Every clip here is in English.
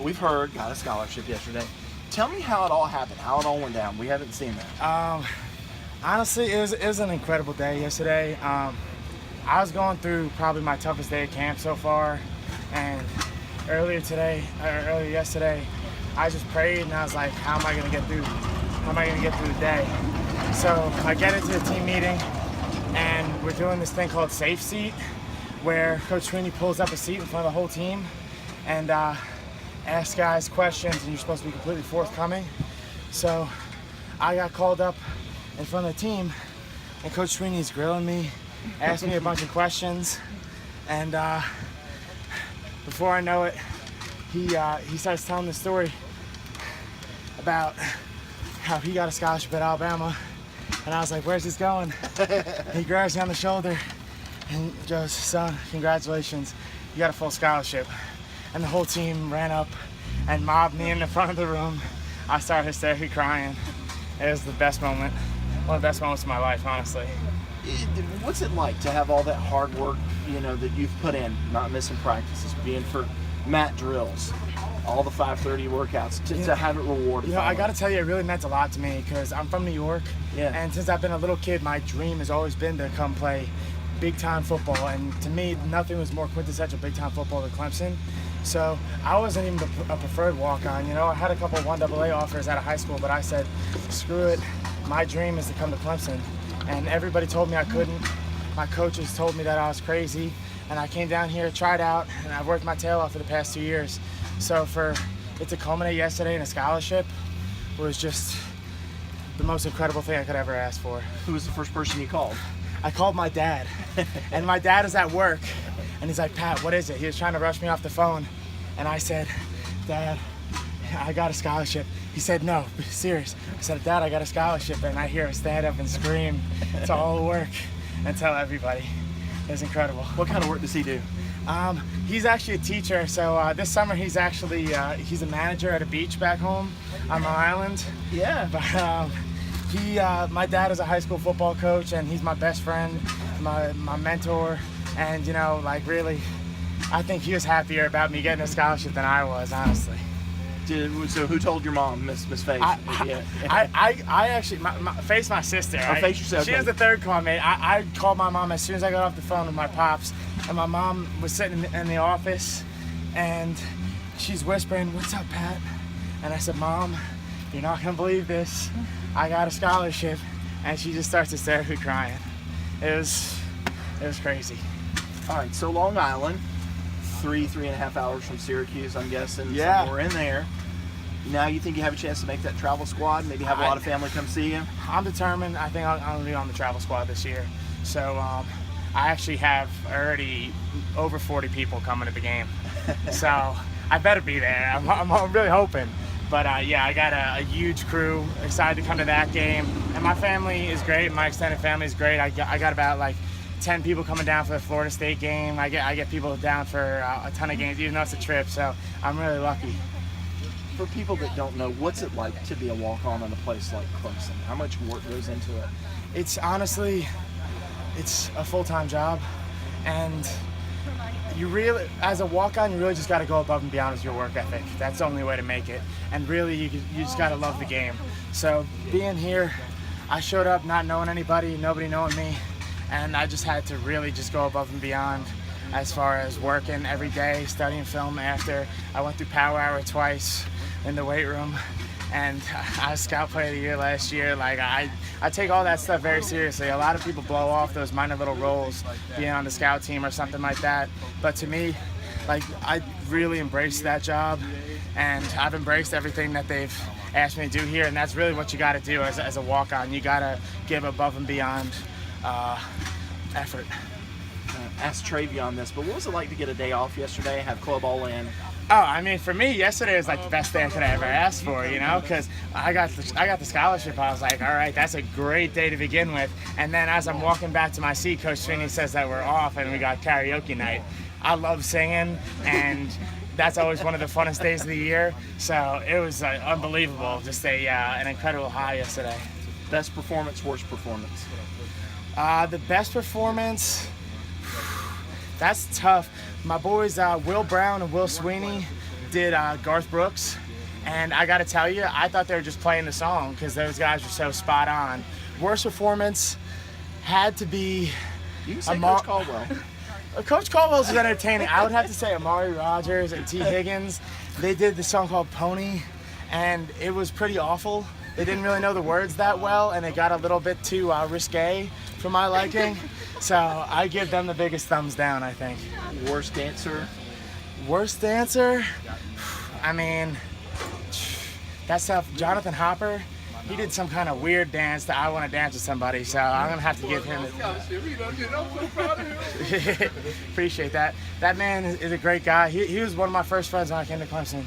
we've heard, got a scholarship yesterday. Tell me how it all happened, how it all went down. We haven't seen that. Honestly, it was an incredible day yesterday. I was going through probably my toughest day of camp so far, and earlier yesterday, I just prayed and I was like, how am I going to get through the day? So I get into the team meeting, and we're doing this thing called Safe Seat, where Coach Sweeney pulls up a seat in front of the whole team and asks guys questions, and you're supposed to be completely forthcoming. So I got called up in front of the team, and Coach Sweeney's grilling me, asking me a bunch of questions, and before I know it, he starts telling the story about how he got a scholarship at Alabama, and I was like, where's this going? He grabs me on the shoulder and goes, son, congratulations, you got a full scholarship. And the whole team ran up and mobbed me in the front of the room. I started hysterically crying. It was the best moment, one of the best moments of my life, honestly. What's it like to have all that hard work, that you've put in, not missing practices, being for mat drills, all the 5:30 workouts, to have it rewarded? I got to tell you, it really meant a lot to me because I'm from New York, and since I've been a little kid, my dream has always been to come play big-time football, and to me, nothing was more quintessential big-time football than Clemson. So I wasn't even a preferred walk-on. I had a couple of 1AA offers out of high school, but I said, screw it. My dream is to come to Clemson. And everybody told me I couldn't. My coaches told me that I was crazy. And I came down here, tried out, and I've worked my tail off for the past 2 years. So for it to culminate yesterday in a scholarship was just the most incredible thing I could ever ask for. Who was the first person you called? I called my dad. And my dad is at work. And he's like, Pat, what is it? He was trying to rush me off the phone. And I said, Dad, I got a scholarship. He said, no, be serious. I said, Dad, I got a scholarship. And I hear him stand up and scream to all the work and tell everybody. It was incredible. What kind of work does he do? He's actually a teacher. So this summer he's actually, he's a manager at a beach back home on Long Island. Yeah. But my dad is a high school football coach, and he's my best friend, my mentor. And, really, I think he was happier about me getting a scholarship than I was, honestly. So who told your mom, Miss Faith? I actually, Faith's my sister. Faith yourself. She was the third call mate. I called my mom as soon as I got off the phone with my pops. And my mom was sitting in the office, and she's whispering, what's up, Pat? And I said, Mom, you're not going to believe this. I got a scholarship. And she just starts hysterically crying. It was crazy. All right, so Long Island, 3.5 hours from Syracuse, I'm guessing. Yeah. Somewhere in there. Now you think you have a chance to make that travel squad? Maybe have a lot of family come see you? I'm determined. I think I'm going to be on the travel squad this year. So I actually have already over 40 people coming to the game. So I better be there. I'm really hoping. But I got a huge crew, excited to come to that game. And my family is great. My extended family is great. I got about 10 people coming down for the Florida State game. I get people down for a ton of games, even though it's a trip. So I'm really lucky. For people that don't know, what's it like to be a walk-on in a place like Clemson? How much work goes into it? It's honestly, it's a full-time job, and you really, as a walk-on, you really just got to go above and beyond with your work ethic. That's the only way to make it. And really, you just got to love the game. So being here, I showed up not knowing anybody, nobody knowing me, and I just had to really just go above and beyond as far as working every day, studying film after. I went through Power Hour twice in the weight room, and I was Scout Player of the Year last year. I take all that stuff very seriously. A lot of people blow off those minor little roles, being on the scout team or something like that. But to me, I really embraced that job, and I've embraced everything that they've asked me to do here, and that's really what you got to do as a walk-on. You got to give above and beyond effort. Ask Travion this, but what was it like to get a day off yesterday, have club all in? Oh, I mean, for me, yesterday was the best day I could have ever asked for, because I got the scholarship. I was like, all right, that's a great day to begin with. And then as I'm walking back to my seat, Coach Sweeney says that we're off and we got karaoke night. I love singing, and that's always one of the funnest days of the year. So it was unbelievable, just an incredible high yesterday. Best performance, worst performance? The best performance, that's tough. My boys, Will Brown and Will Sweeney, did Garth Brooks, and I got to tell you, I thought they were just playing the song because those guys were so spot on. Worst performance had to be You can say Coach Caldwell. Coach Caldwell's was entertaining. I would have to say Amari Rogers and T. Higgins. They did the song called Pony, and it was pretty awful. They didn't really know the words that well, and it got a little bit too risque for my liking. So I give them the biggest thumbs down, I think. Worst dancer? Worst dancer? I mean, that's tough. Jonathan Hopper, he did some kind of weird dance that I want to dance with somebody, so I'm going to have to give him Appreciate that. That man is a great guy. He was one of my first friends when I came to Clemson.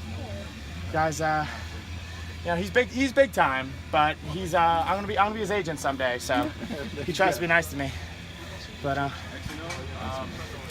Guys, you know, he's big time, but I'm gonna be his agent someday, so he tries to be nice to me. But